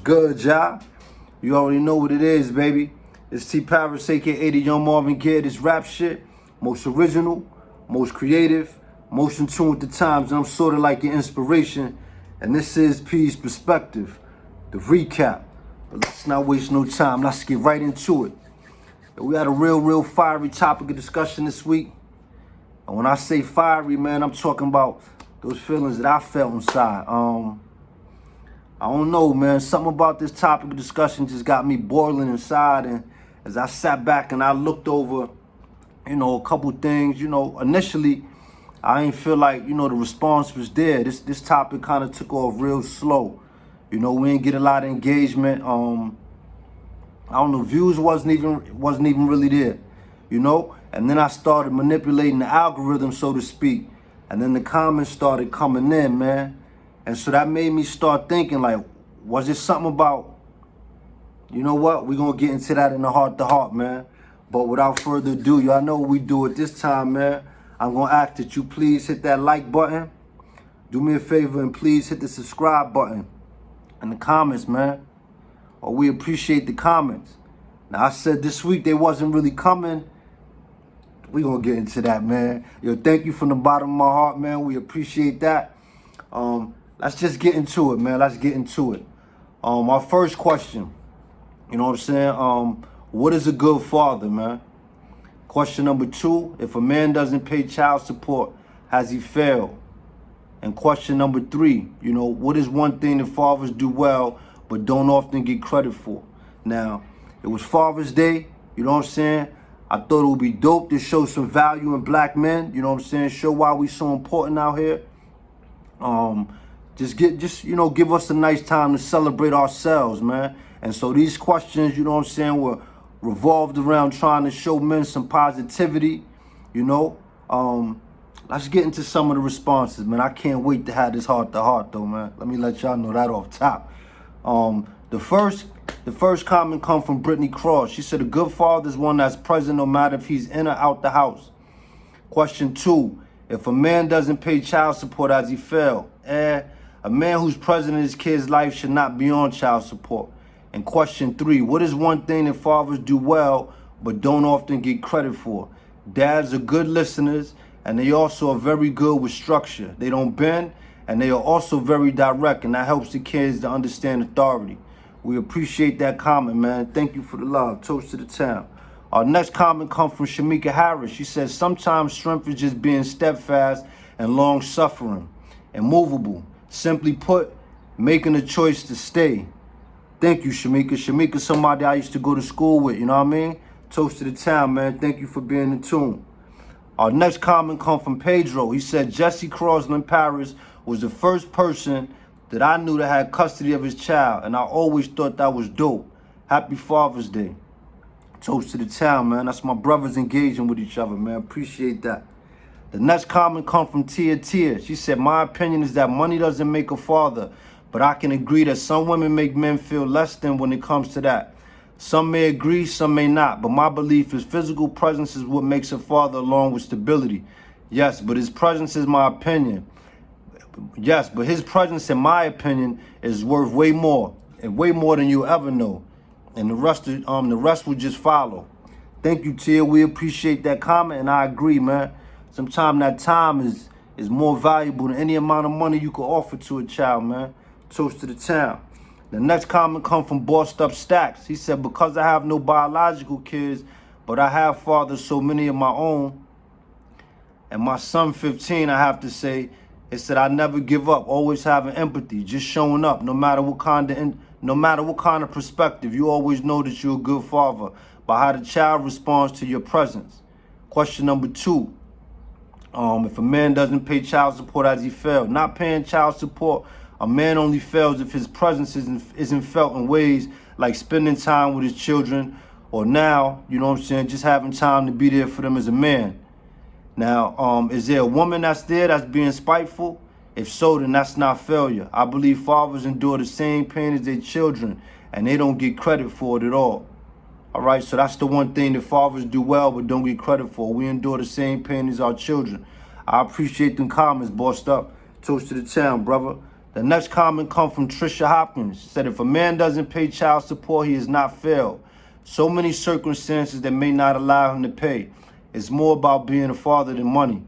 good, y'all? You already know what it is, baby. It's T Paris, aka the Young Marvin Gaye. This rap shit, most original, most creative, most in tune with the times, and I'm sort of like your inspiration. And this is P's Perspective, the recap. But let's not waste no time. Let's get right into it. We had a real fiery topic of discussion this week. And when I say fiery, man, I'm talking about those feelings that I felt inside. I don't know, man. Something about this topic of discussion just got me boiling inside. And as I sat back and I looked over, a couple things, initially, I ain't feel like, the response was there. This topic kind of took off real slow. We didn't get a lot of engagement. I don't know, views wasn't even really there, And then I started manipulating the algorithm, so to speak. And then the comments started coming in, man. And so that made me start thinking, like, was it something about, you know what? We're going to get into that in the heart-to-heart, man. But without further ado, y'all know what we do at this time, man. I'm going to ask that you please hit that like button. Do me a favor and please hit the subscribe button. And the comments, man. Or we appreciate the comments. Now, I said this week they wasn't really coming. We going to get into that, man. Yo, thank you from the bottom of my heart, man. We appreciate that. Let's just get into it, man. Let's get into it. Our first question, you know what I'm saying? What is a good father, man? Question number 2, if a man doesn't pay child support, has he failed? And question number 3, what is one thing that fathers do well but don't often get credit for? Now, it was Father's Day, you know what I'm saying? I thought it would be dope to show some value in black men, you know what I'm saying? Show why we so important out here. Give us a nice time to celebrate ourselves, man. And so these questions, were revolved around trying to show men some positivity, Let's get into some of the responses, man. I can't wait to have this heart-to-heart, though, man. Let me let y'all know that off top. The first comment come from Brittany Cross. She said, a good father is one that's present no matter if he's in or out the house. Question 2, if a man doesn't pay child support, has he failed? A man who's present in his kid's life should not be on child support. And question 3, what is one thing that fathers do well but don't often get credit for? Dads are good listeners, and they also are very good with structure. They don't bend, and they are also very direct, and that helps the kids to understand authority. We appreciate that comment, man. Thank you for the love. Toast to the town. Our next comment comes from Shamika Harris. She says, sometimes strength is just being steadfast and long-suffering, immovable. Simply put, making a choice to stay. Thank you, Shamika. Shamika's somebody I used to go to school with, you know what I mean? Toast to the town, man. Thank you for being in tune. Our next comment comes from Pedro. He said, Jesse Crosland Paris was the first person that I knew that had custody of his child, and I always thought that was dope. Happy Father's Day. Toast to the town, man. That's my brothers engaging with each other, man. Appreciate that. The next comment comes from Tia. She said, my opinion is that money doesn't make a father, but I can agree that some women make men feel less than when it comes to that. Some may agree, some may not, but my belief is physical presence is what makes a father along with stability. Yes, but his presence is my opinion. Yes, but his presence, in my opinion, is worth way more, and way more than you'll ever know. And the rest will just follow. Thank you, Tia. We appreciate that comment, and I agree, man. Sometimes that time is more valuable than any amount of money you could offer to a child, man. Toast to the town. The next comment comes from Bossed Up Stacks. He said, because I have no biological kids, but I have fathered so many of my own, and my son 15, I have to say, it said I never give up, always having empathy, just showing up, no matter what kind of perspective. You always know that you're a good father by how the child responds to your presence. Question number 2. If a man doesn't pay child support, has he failed? Not paying child support, a man only fails if his presence isn't felt in ways like spending time with his children, or now, just having time to be there for them as a man. Now, is there a woman that's there that's being spiteful? If so, then that's not failure. I believe fathers endure the same pain as their children, and they don't get credit for it at all. All right, so that's the one thing that fathers do well but don't get credit for. We endure the same pain as our children. I appreciate them comments, Bossed Up. Toast to the town, brother. The next comment comes from Tisha Hopkins. She said, if a man doesn't pay child support, he has not failed. So many circumstances that may not allow him to pay. It's more about being a father than money.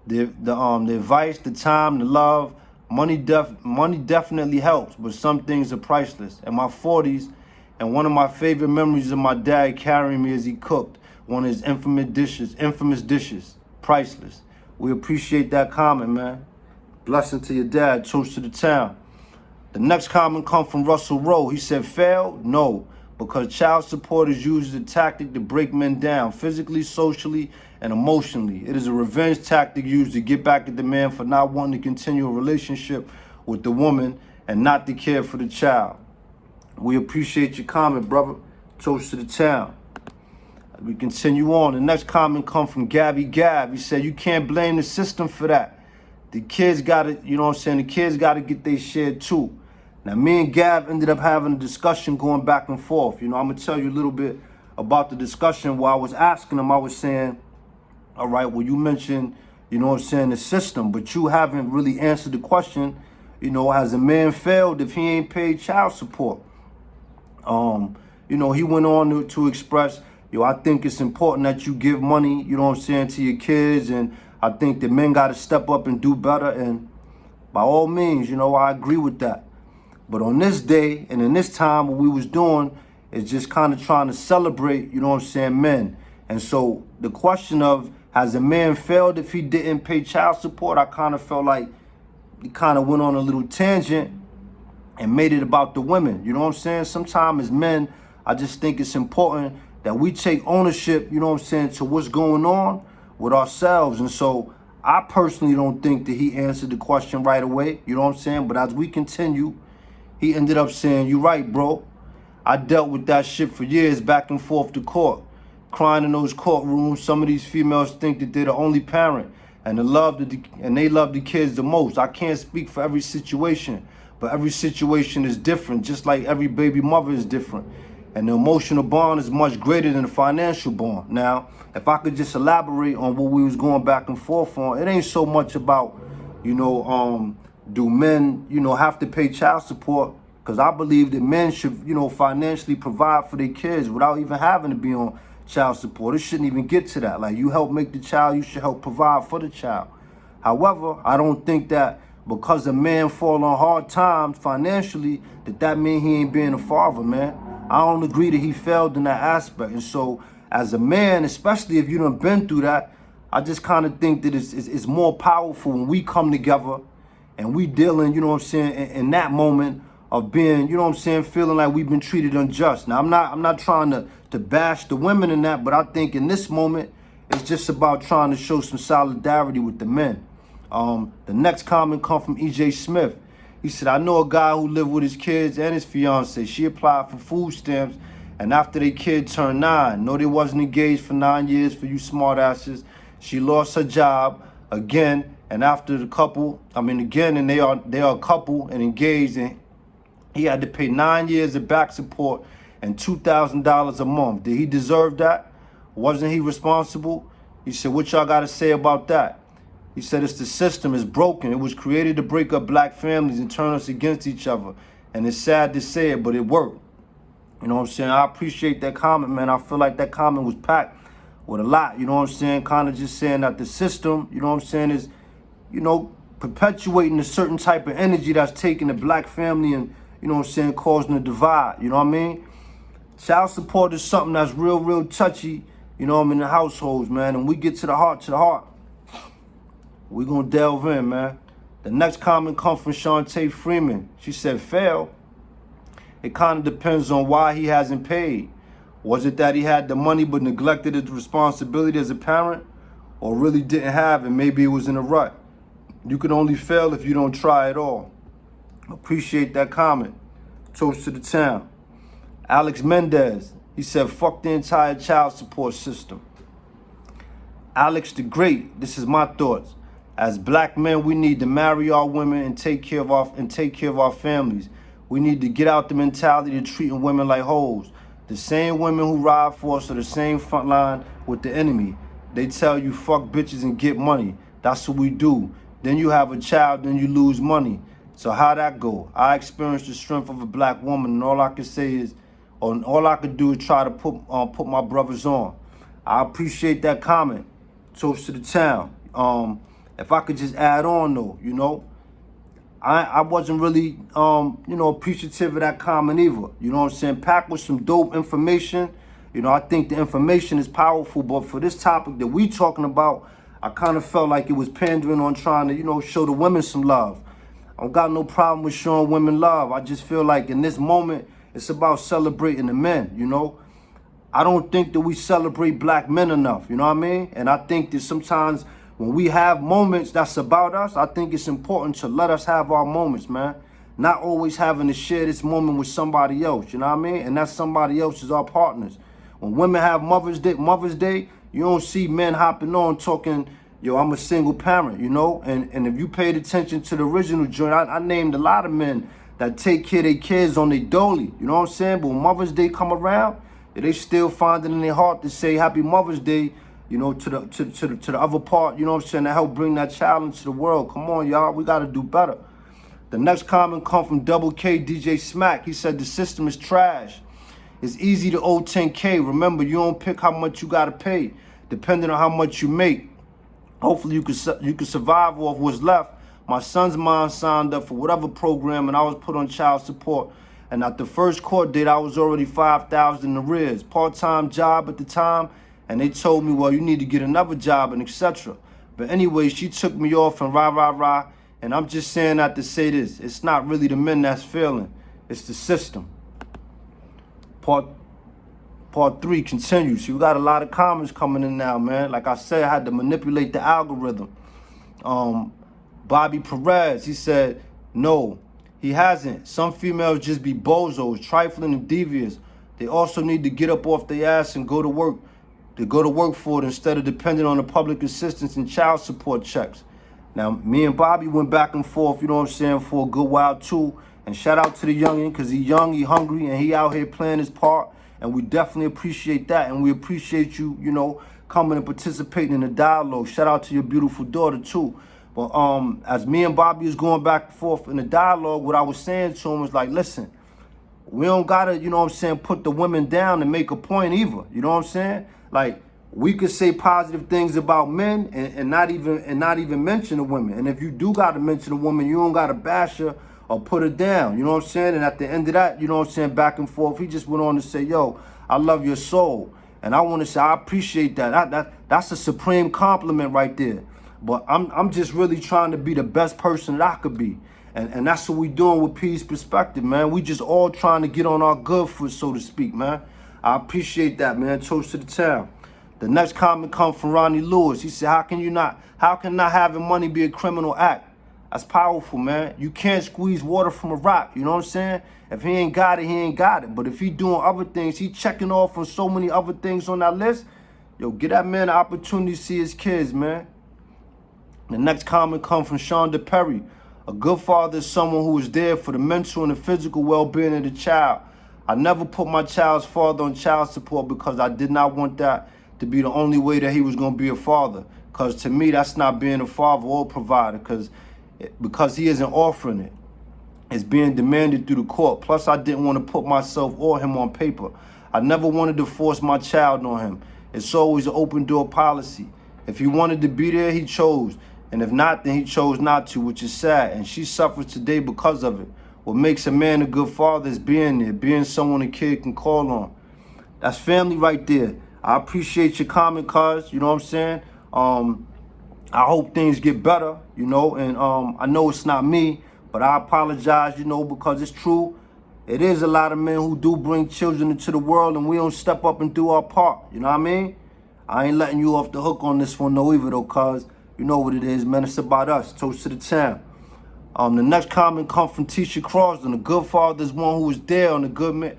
The advice, the time, the love, money definitely helps, but some things are priceless. In my 40s, and one of my favorite memories of my dad carrying me as he cooked one of his infamous dishes, priceless. We appreciate that comment, man. Blessing to your dad, toast to the town. The next comment comes from Russell Rowe. He said, fail? No, because child support is used as a tactic to break men down, physically, socially, and emotionally. It is a revenge tactic used to get back at the man for not wanting to continue a relationship with the woman and not to care for the child. We appreciate your comment, brother. Toast to the town. We continue on. The next comment comes from Gabby Gab. He said, you can't blame the system for that. The kids got to, you know what I'm saying, the kids got to get their share too. Now, me and Gab ended up having a discussion going back and forth. You know, I'm going to tell you a little bit about the discussion. While I was asking him, I was saying, all right, well, you mentioned, you know what I'm saying, the system, but you haven't really answered the question, you know, has a man failed if he ain't paid child support? You know, he went on to express, I think it's important that you give money, you know what I'm saying, to your kids, and I think that men got to step up and do better, and by all means, you know, I agree with that. But on this day and in this time, what we was doing is just kind of trying to celebrate, you know what I'm saying, men. And so the question of, has a man failed if he didn't pay child support? I kind of felt like he kind of went on a little tangent and made it about the women. You know what I'm saying? Sometimes as men, I just think it's important that we take ownership, you know what I'm saying, to what's going on with ourselves. And so I personally don't think that he answered the question right away, you know what I'm saying? But as we continue, he ended up saying, you're right, bro. I dealt with that shit for years back and forth to court, crying in those courtrooms. Some of these females think that they're the only parent and they love the kids the most. I can't speak for every situation, but every situation is different, just like every baby mother is different. And the emotional bond is much greater than the financial bond. Now, if I could just elaborate on what we was going back and forth on, it ain't so much about, you know, do men, you know, have to pay child support? Because I believe that men should, you know, financially provide for their kids without even having to be on child support. It shouldn't even get to that. Like, you help make the child, you should help provide for the child. However, I don't think that because a man fall on hard times financially, that means he ain't being a father, man. I don't agree that he failed in that aspect. And so as a man, especially if you done been through that, I just kind of think that it's more powerful when we come together and we dealing, you know what I'm saying, in that moment of being, you know what I'm saying, feeling like we've been treated unjust. Now, I'm not trying to bash the women in that, but I think in this moment, it's just about trying to show some solidarity with the men. The next comment comes from E.J. Smith. He said, I know a guy who lived with his kids and his fiance. She applied for food stamps, and after their kid turned 9, no, they wasn't engaged for 9 years for you smart asses. She lost her job again, and after the couple, and they are a couple and engaged, and he had to pay 9 years of back support and $2,000 a month. Did he deserve that? Wasn't he responsible? He said, what y'all got to say about that? He said, it's the system is broken. It was created to break up black families and turn us against each other. And it's sad to say it, but it worked. You know what I'm saying? I appreciate that comment, man. I feel like that comment was packed with a lot. You know what I'm saying? Kind of just saying that the system, you know what I'm saying, is, you know, perpetuating a certain type of energy that's taking the black family and, you know what I'm saying, causing a divide. You know what I mean? Child support is something that's real touchy, you know what I mean, in the households, man. And we get to the heart. We're going to delve in, man. The next comment comes from Shantae Freeman. She said, fail. It kind of depends on why he hasn't paid. Was it that he had the money but neglected his responsibility as a parent? Or really didn't have and maybe it was in a rut? You can only fail if you don't try at all. Appreciate that comment. Toast to the town. Alex Mendez. He said, fuck the entire child support system. Alex the Great. This is my thoughts. As black men, we need to marry our women and take care of our families. We need to get out the mentality of treating women like hoes. The same women who ride for us are the same front line with the enemy. They tell you fuck bitches and get money. That's what we do. Then you have a child, then you lose money. So how that go? I experienced the strength of a black woman, and all I can say is, or all I could do is try to put my brothers on. I appreciate that comment. Toast to the town. If I could just add on though, I wasn't really appreciative of that comment either. You know what I'm saying? Packed with some dope information. I think the information is powerful, but for this topic that we talking about, I kind of felt like it was pandering on trying to, show the women some love. I don't got no problem with showing women love. I just feel like in this moment, it's about celebrating the men, I don't think that we celebrate black men enough, you know what I mean? And I think that sometimes when we have moments that's about us, I think it's important to let us have our moments, man. Not always having to share this moment with somebody else, you know what I mean? And that somebody else is our partners. When women have Mother's Day, you don't see men hopping on talking, yo, I'm a single parent, And if you paid attention to the original joint, I named a lot of men that take care of their kids on their dolly, you know what I'm saying? But when Mother's Day come around, they still find it in their heart to say Happy Mother's Day, to the other part, you know what I'm saying, to help bring that child into the world. Come on, y'all, we got to do better. The next comment come from Double K DJ Smack. He said the system is trash. It's easy to owe 10K. Remember, you don't pick how much you got to pay, depending on how much you make. Hopefully you can survive off what's left. My son's mom signed up for whatever program, and I was put on child support. And at the first court date, I was already 5,000 in arrears. Part-time job at the time, and they told me, well, you need to get another job and etc. But anyway, she took me off and rah. And I'm just saying that to say this. It's not really the men that's failing. It's the system. Part 3 continues. You got a lot of comments coming in now, man. Like I said, I had to manipulate the algorithm. Bobby Perez, he said, no, he hasn't. Some females just be bozos, trifling and devious. They also need to get up off their ass and go to work. To go to work for it instead of depending on the public assistance and child support checks. Now, me and Bobby went back and forth, you know what I'm saying, for a good while too. And shout out to the youngin', because he young, he hungry, and he out here playing his part. And we definitely appreciate that. And we appreciate you, coming and participating in the dialogue. Shout out to your beautiful daughter too. But as me and Bobby was going back and forth in the dialogue, what I was saying to him was like, listen, we don't gotta, put the women down and make a point either. You know what I'm saying? Like, we could say positive things about men and not even mention the women. And if you do gotta mention a woman, you don't gotta bash her or put her down. You know what I'm saying? And at the end of that, back and forth, he just went on to say, yo, I love your soul. And I want to say I appreciate that. That's a supreme compliment right there. But I'm just really trying to be the best person that I could be. And that's what we doing with Peace Perspective, man. We just all trying to get on our good foot, so to speak, man. I appreciate that, man. Toast to the town. The next comment comes from Ronnie Lewis. He said, how can not having money be a criminal act? That's powerful, man. You can't squeeze water from a rock, you know what I'm saying? If he ain't got it, he ain't got it. But if he doing other things, he checking off on so many other things on that list, yo, get that man an opportunity to see his kids, man. The next comment comes from Sean DePerry. A good father is someone who is there for the mental and the physical well-being of the child. I never put my child's father on child support because I did not want that to be the only way that he was going to be a father. Because to me, that's not being a father or a provider, because he isn't offering it. It's being demanded through the court. Plus, I didn't want to put myself or him on paper. I never wanted to force my child on him. It's always an open door policy. If he wanted to be there, he chose. And if not, then he chose not to, which is sad. And she suffers today because of it. What makes a man a good father is being there, being someone a kid can call on. That's family right there. I appreciate your comment, cuz, you know what I'm saying? I hope things get better, and I know it's not me, but I apologize, because it's true. It is a lot of men who do bring children into the world, and we don't step up and do our part, you know what I mean? I ain't letting you off the hook on this one, no, either, though, cuz you know what it is, man. It's about us. Toast to the town. The next comment comes from Tisha Crosden. A good father is one who is there on a good man.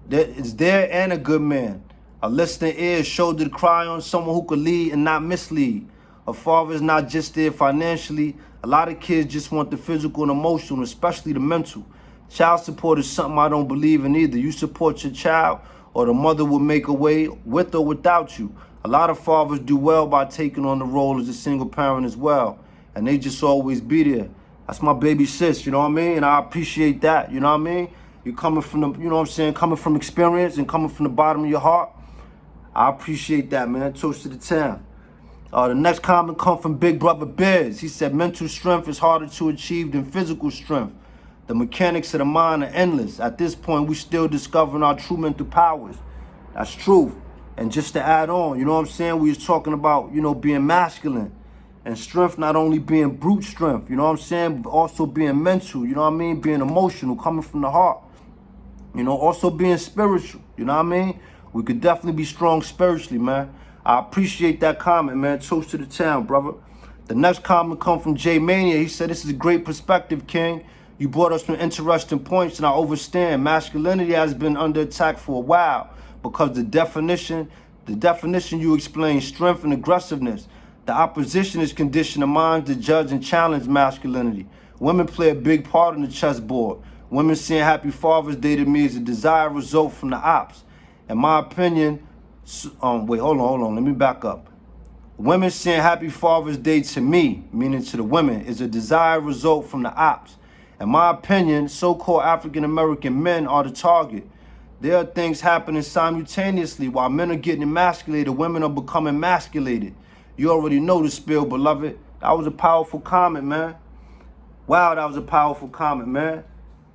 That is there and a good man. A listening ear, shoulder to cry on, someone who could lead and not mislead. A father is not just there financially. A lot of kids just want the physical and emotional, especially the mental. Child support is something I don't believe in either. You support your child, or the mother will make a way with or without you. A lot of fathers do well by taking on the role as a single parent as well, and they just always be there. That's my baby sis, you know what I mean? And I appreciate that, you know what I mean? You coming from the, you know what I'm saying, coming from experience and coming from the bottom of your heart. I appreciate that, man. Toast to the town. The next comment come from Big Brother Biz. He said, mental strength is harder to achieve than physical strength. The mechanics of the mind are endless. At this point, we still discovering our true mental powers. That's truth. And just to add on, you know what I'm saying? We was talking about, you know, being masculine. And strength not only being brute strength, you know what I'm saying, but also being mental, you know what I mean? Being emotional, coming from the heart. You know, also being spiritual, you know what I mean? We could definitely be strong spiritually, man. I appreciate that comment, man. Toast to the town, brother. The next comment come from Jakemin. He said, this is a great perspective, King. You brought us some interesting points, and I understand masculinity has been under attack for a while because the definition you explained, strength and aggressiveness. The opposition is conditioned the minds to judge and challenge masculinity. Women play a big part in the chessboard. Women seeing Happy Father's Day to me is a desired result from the ops. In my opinion, wait, hold on, let me back up. Women saying Happy Father's Day to me, meaning to the women, is a desired result from the ops. In my opinion, so-called African-American men are the target. There are things happening simultaneously. While men are getting emasculated, women are becoming emasculated. You already know the spiel, beloved. That was a powerful comment, man. Wow, that was a powerful comment, man.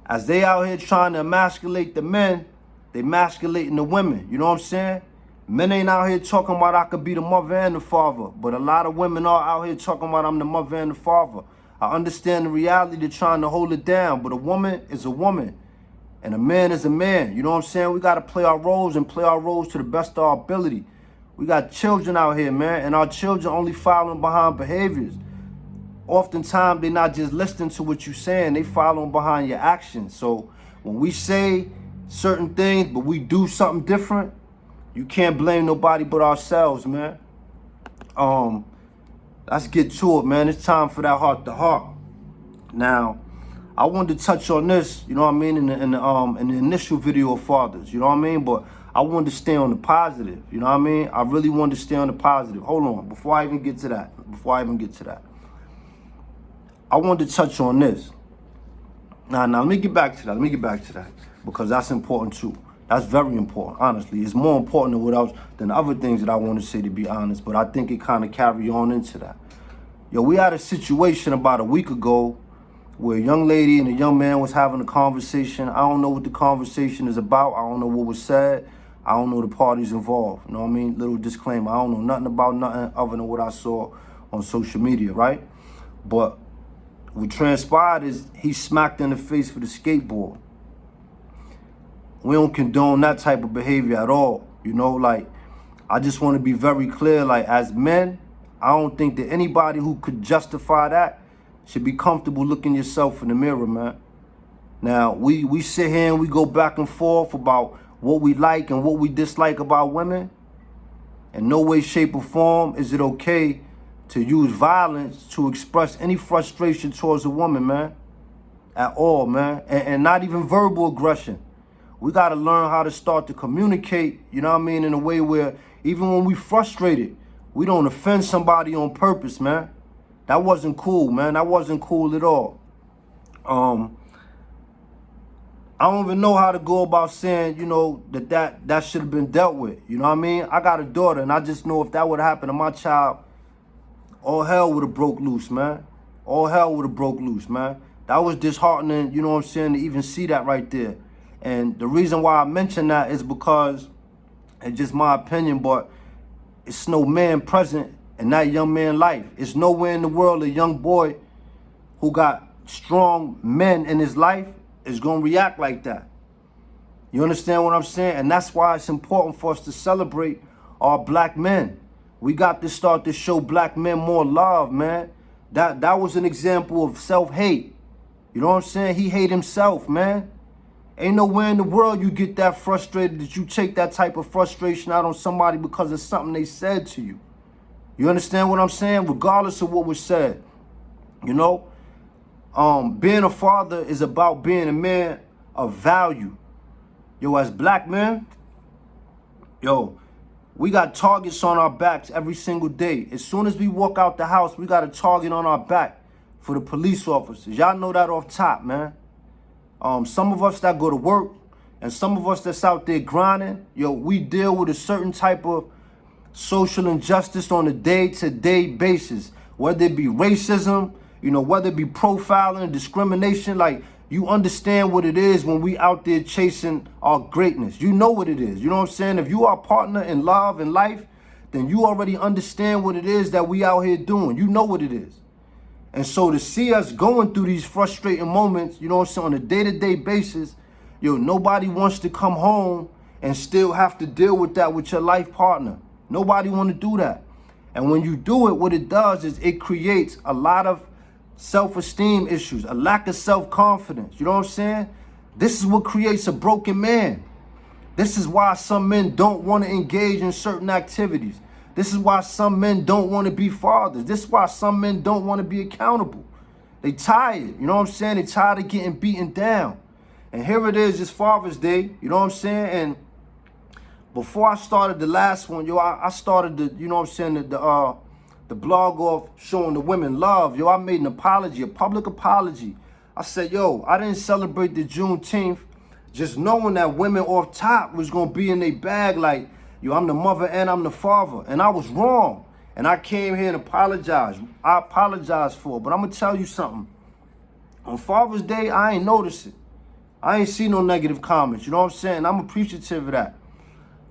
As they out here trying to emasculate the men, they emasculating the women. You know what I'm saying? Men ain't out here talking about I could be the mother and the father, but a lot of women are out here talking about I'm the mother and the father. I understand the reality, they're trying to hold it down, but a woman is a woman, and a man is a man. You know what I'm saying? We got to play our roles and play our roles to the best of our ability. We got children out here, man, and our children only following behind behaviors. Oftentimes, they're not just listening to what you're saying, they following behind your actions. So when we say certain things, but we do something different, you can't blame nobody but ourselves, man. Let's get to it, man. It's time for that heart to heart. Now, I wanted to touch on this, you know what I mean, in the initial video of fathers, you know what I mean? But I wanted to stay on the positive, you know what I mean? I really wanted to stay on the positive. Hold on, before I even get to that, I wanted to touch on this. Now, let me get back to that, because that's important too. That's very important, honestly. It's more important than other things that I want to say, to be honest, but I think it kind of carry on into that. Yo, we had a situation about a week ago where a young lady and a young man was having a conversation. I don't know what the conversation is about. I don't know what was said. I don't know the parties involved. You know what I mean? Little disclaimer. I don't know nothing about nothing other than what I saw on social media, right? But what transpired is he smacked her in the face with a skateboard. We don't condone that type of behavior at all. You know, like, I just want to be very clear, like, as men, I don't think that anybody who could justify that should be comfortable looking yourself in the mirror, man. Now, we sit here and we go back and forth about what we like and what we dislike about women. In no way, shape, or form is it okay to use violence to express any frustration towards a woman, man. At all, man. And not even verbal aggression. We got to learn how to start to communicate, you know what I mean, in a way where even when we frustrated, we don't offend somebody on purpose, man. That wasn't cool, man. That wasn't cool at all. I don't even know how to go about saying, you know, that should have been dealt with. You know what I mean? I got a daughter, and I just know if that would happen to my child, all hell would have broke loose, man. All hell would have broke loose, man. That was disheartening, you know what I'm saying, to even see that right there. And the reason why I mention that is because it's just my opinion, but it's no man present in that young man's life. It's nowhere in the world a young boy who got strong men in his life is going to react like that. You understand what I'm saying? And that's why it's important for us to celebrate our black men. We got to start to show black men more love, man. That was an example of self-hate. You know what I'm saying? He hate himself, man. Ain't nowhere in the world you get that frustrated that you take that type of frustration out on somebody because of something they said to you. You understand what I'm saying? Regardless of what was said. You know? Being a father is about being a man of value. Yo, as black men, yo, we got targets on our backs every single day. As soon as we walk out the house, we got a target on our back. for the police officers. Y'all know that off top, man. Some of us that go to work and some of us that's out there grinding, yo, we deal with a certain type of social injustice on a day-to-day basis, whether it be racism, you know, whether it be profiling, discrimination. Like, you understand what it is when we out there chasing our greatness. You know what it is. You know what I'm saying? If you are a partner in love and life, then you already understand what it is that we out here doing. You know what it is. And so to see us going through these frustrating moments, you know what I'm saying, on a day-to-day basis, yo, nobody wants to come home and still have to deal with that with your life partner. Nobody want to do that. And when you do it, what it does is it creates a lot of self-esteem issues, a lack of self-confidence. You know what I'm saying? This is what creates a broken man. This is why some men don't want to engage in certain activities. This is why some men don't want to be fathers. This is why some men don't want to be accountable. They tired, you know what I'm saying? They tired of getting beaten down. And here it is, it's Father's Day, you know what I'm saying? And before I started the last one, yo, I started the, you know what I'm saying, the blog off showing the women love. Yo, I made an apology, a public apology. I said, yo, I didn't celebrate the Juneteenth just knowing that women off top was going to be in their bag like, yo, I'm the mother and I'm the father. And I was wrong. And I came here and apologized. I apologized for it. But I'm going to tell you something. On Father's Day, I ain't noticed it. I ain't see no negative comments. You know what I'm saying? I'm appreciative of that.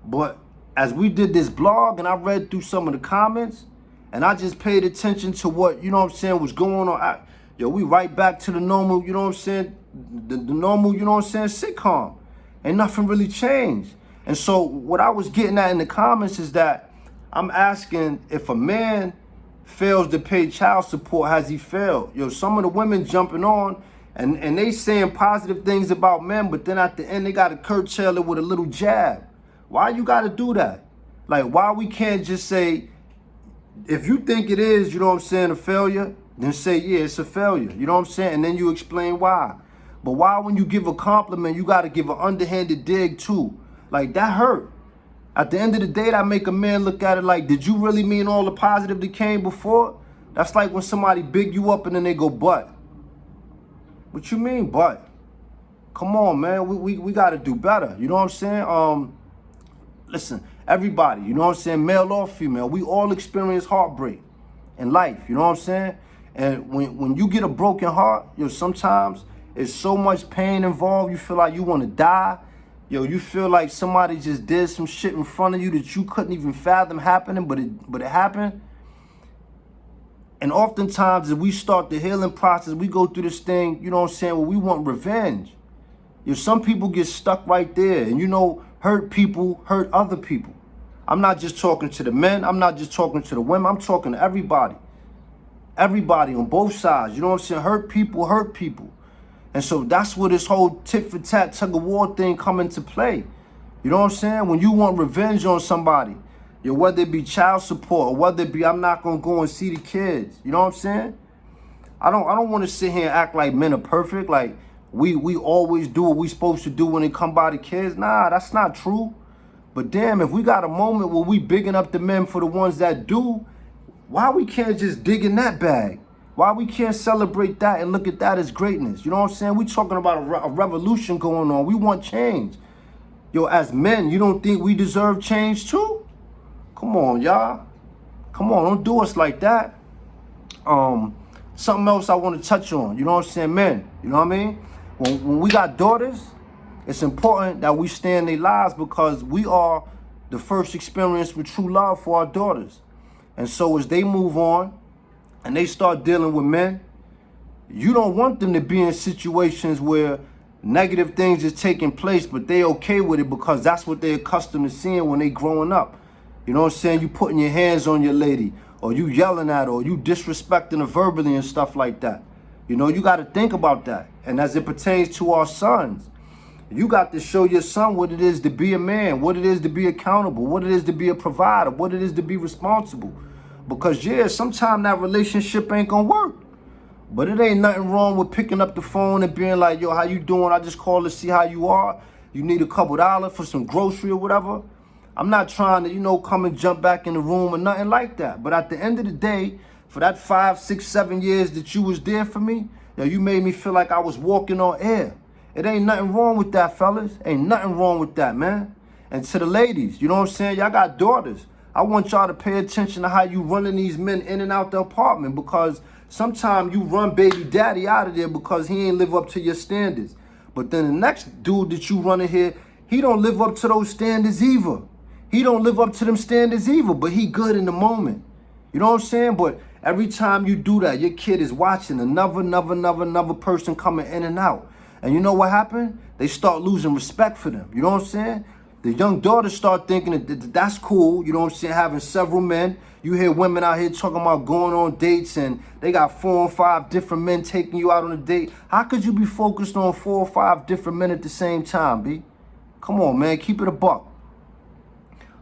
But as we did this blog and I read through some of the comments and I just paid attention to what, you know what I'm saying, was going on. Yo, we right back to the normal, you know what I'm saying, the normal, you know what I'm saying, sitcom. Ain't nothing really changed. And so what I was getting at in the comments is that I'm asking, if a man fails to pay child support, has he failed? Yo, some of the women jumping on and they saying positive things about men, but then at the end they got to curtail it with a little jab. Why you got to do that? Like, why we can't just say, if you think it is, you know what I'm saying, a failure, then say, yeah, it's a failure. You know what I'm saying? And then you explain why. But why when you give a compliment, you got to give an underhanded dig too? Like, that hurt. At the end of the day, that make a man look at it like, did you really mean all the positive that came before? That's like when somebody big you up and then they go, but. What you mean, but? Come on, man. We got to do better. You know what I'm saying? Listen, everybody, you know what I'm saying, male or female, we all experience heartbreak in life, you know what I'm saying? And when you get a broken heart, yo, sometimes it's so much pain involved, you feel like you want to die. Yo, you feel like somebody just did some shit in front of you that you couldn't even fathom happening, but it happened. And oftentimes, as we start the healing process, we go through this thing, you know what I'm saying, where we want revenge. Yo, some people get stuck right there, and you know, hurt people hurt other people. I'm not just talking to the men. I'm not just talking to the women. I'm talking to everybody. Everybody on both sides. You know what I'm saying? Hurt people hurt people. And so that's where this whole tit for tat tug of war thing come into play. You know what I'm saying? When you want revenge on somebody, yo, whether it be child support or whether it be I'm not going to go and see the kids. You know what I'm saying? I don't want to sit here and act like men are perfect. Like, we always do what we supposed to do when it come by the kids. Nah, that's not true. But damn, if we got a moment where we bigging up the men for the ones that do, why we can't just dig in that bag? Why we can't celebrate that and look at that as greatness? You know what I'm saying? We talking about a revolution going on. We want change. Yo, as men, you don't think we deserve change too? Come on, y'all. Come on, don't do us like that. Something else I want to touch on. You know what I'm saying? Men, you know what I mean? When we got daughters, it's important that we stay in their lives because we are the first experience with true love for our daughters. And so as they move on and they start dealing with men, you don't want them to be in situations where negative things is taking place, but they okay with it because that's what they're accustomed to seeing when they growing up. You know what I'm saying? You putting your hands on your lady, or you yelling at her, or you disrespecting her verbally and stuff like that. You know, you got to think about that. And as it pertains to our sons, you got to show your son what it is to be a man, what it is to be accountable, what it is to be a provider, what it is to be responsible. Because, yeah, sometimes that relationship ain't going to work. But it ain't nothing wrong with picking up the phone and being like, yo, how you doing? I just called to see how you are. You need a couple dollars for some grocery or whatever. I'm not trying to, you know, come and jump back in the room or nothing like that. But at the end of the day, For that 5, 6, 7 years that you was there for me, yo, you made me feel like I was walking on air. It ain't nothing wrong with that, fellas. Ain't nothing wrong with that, man. And to the ladies, you know what I'm saying? Y'all got daughters. I want y'all to pay attention to how you running these men in and out the apartment, because sometimes you run baby daddy out of there because he ain't live up to your standards. But then the next dude that you running here, he don't live up to those standards either. He don't live up to them standards either, but he good in the moment. You know what I'm saying? But every time you do that, your kid is watching another person coming in and out. And you know what happened? They start losing respect for them. You know what I'm saying? The young daughters start thinking that that's cool. You know what I'm saying? Having several men. You hear women out here talking about going on dates and they got 4 or 5 different men taking you out on a date. How could you be focused on 4 or 5 different men at the same time, B? Come on, man. Keep it a buck.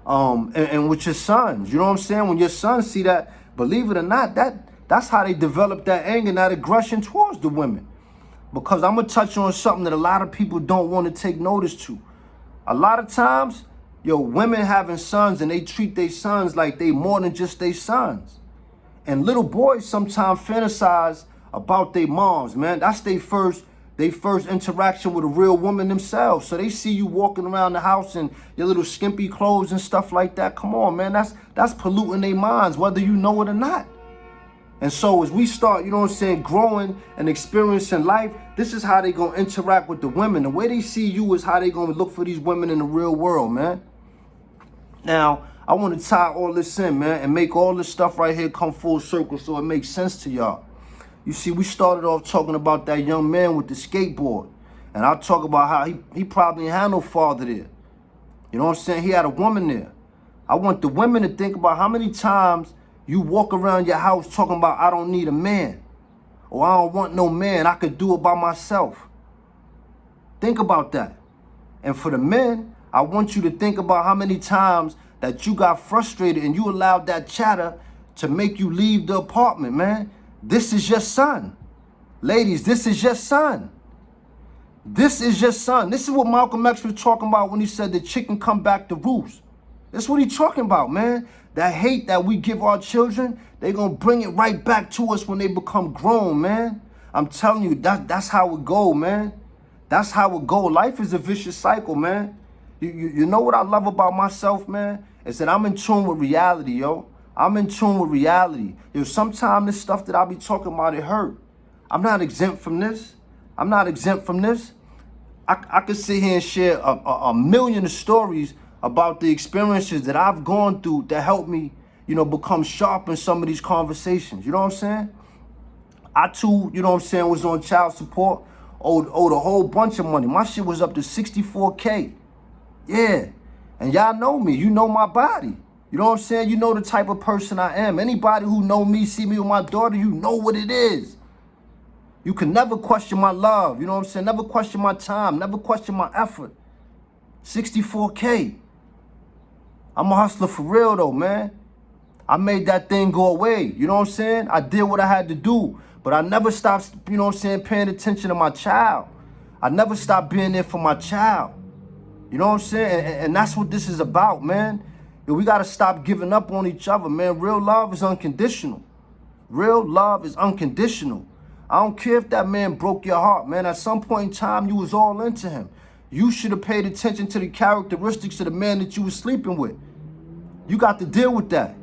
And with your sons, you know what I'm saying? When your sons see that, believe it or not, that's how they develop that anger and that aggression towards the women. Because I'm going to touch on something that a lot of people don't want to take notice to. A lot of times, yo, women having sons and they treat their sons like they more than just their sons. And little boys sometimes fantasize about their moms, man. That's their first interaction with a real woman themselves. So they see you walking around the house in your little skimpy clothes and stuff like that. Come on, man. That's polluting their minds, whether you know it or not. And so as we start, you know what I'm saying, growing and experiencing life, this is how they going to interact with the women. The way they see you is how they going to look for these women in the real world, man. Now, I want to tie all this in, man, and make all this stuff right here come full circle so it makes sense to y'all. You see, we started off talking about that young man with the skateboard. And I'll talk about how he probably ain't had no father there. You know what I'm saying? He had a woman there. I want the women to think about how many times you walk around your house talking about, I don't need a man. Or I don't want no man. I could do it by myself. Think about that. And for the men, I want you to think about how many times that you got frustrated and you allowed that chatter to make you leave the apartment, man. This is your son. Ladies, this is your son. This is your son. This is what Malcolm X was talking about when he said the chicken come back to roost. That's what he's talking about, man. That hate that we give our children, they gonna bring it right back to us when they become grown, man. I'm telling you, that's how it go, man. That's how it go. Life is a vicious cycle, man. You know what I love about myself, man? Is that I'm in tune with reality, yo. I'm in tune with reality. Yo, sometimes this stuff that I be talking about, it hurt. I'm not exempt from this. I'm not exempt from this. I could sit here and share a million of stories about the experiences that I've gone through that helped me, you know, become sharp in some of these conversations. You know what I'm saying? I too, you know what I'm saying, was on child support, owed a whole bunch of money. My shit was up to $64K. Yeah. And y'all know me. You know my body. You know what I'm saying? You know the type of person I am. Anybody who know me, see me with my daughter, you know what it is. You can never question my love. You know what I'm saying? Never question my time. Never question my effort. 64K. I'm a hustler for real though, man. I made that thing go away. You know what I'm saying? I did what I had to do. But I never stopped, you know what I'm saying, paying attention to my child. I never stopped being there for my child. You know what I'm saying? And that's what this is about, man. Yo, we got to stop giving up on each other, man. Real love is unconditional. Real love is unconditional. I don't care if that man broke your heart, man. At some point in time, you was all into him. You should have paid attention to the characteristics of the man that you was sleeping with. You got to deal with that.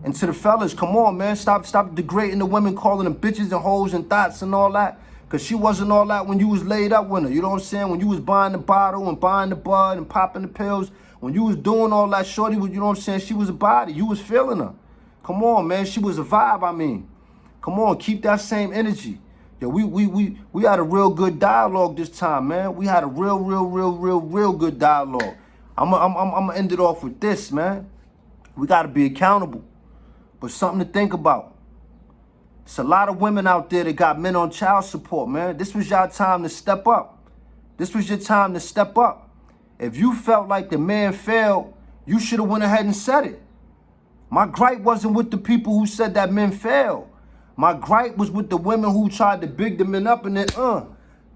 And to the fellas, come on, man. Stop degrading the women, calling them bitches and hoes and thoughts and all that. Because she wasn't all that when you was laid up with her. You know what I'm saying? When you was buying the bottle and buying the bud and popping the pills. When you was doing all that, shorty was, you know what I'm saying? She was a body. You was feeling her. Come on, man. She was a vibe, I mean. Come on, keep that same energy. Yo, we had a real good dialogue this time, man. We had a real good dialogue. I'm gonna end it off with this, man. We gotta be accountable. But something to think about. It's a lot of women out there that got men on child support, man. This was your time to step up. This was your time to step up. If you felt like the man failed, you should have went ahead and said it. My gripe wasn't with the people who said that men failed. My gripe was with the women who tried to big the men up and then, throw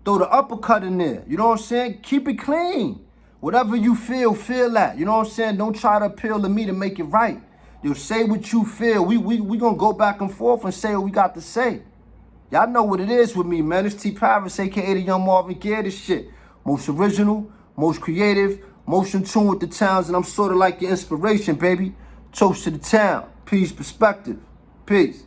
the uppercut in there. You know what I'm saying? Keep it clean. Whatever you feel that. You know what I'm saying? Don't try to appeal to me to make it right. Yo, say what you feel. We gonna go back and forth and say what we got to say. Y'all know what it is with me, man. It's T Paris, aka the Young Marvin Gaye, this shit. Most original, most creative, most in tune with the towns, and I'm sort of like your inspiration, baby. Toast to the town. Peace, perspective. Peace.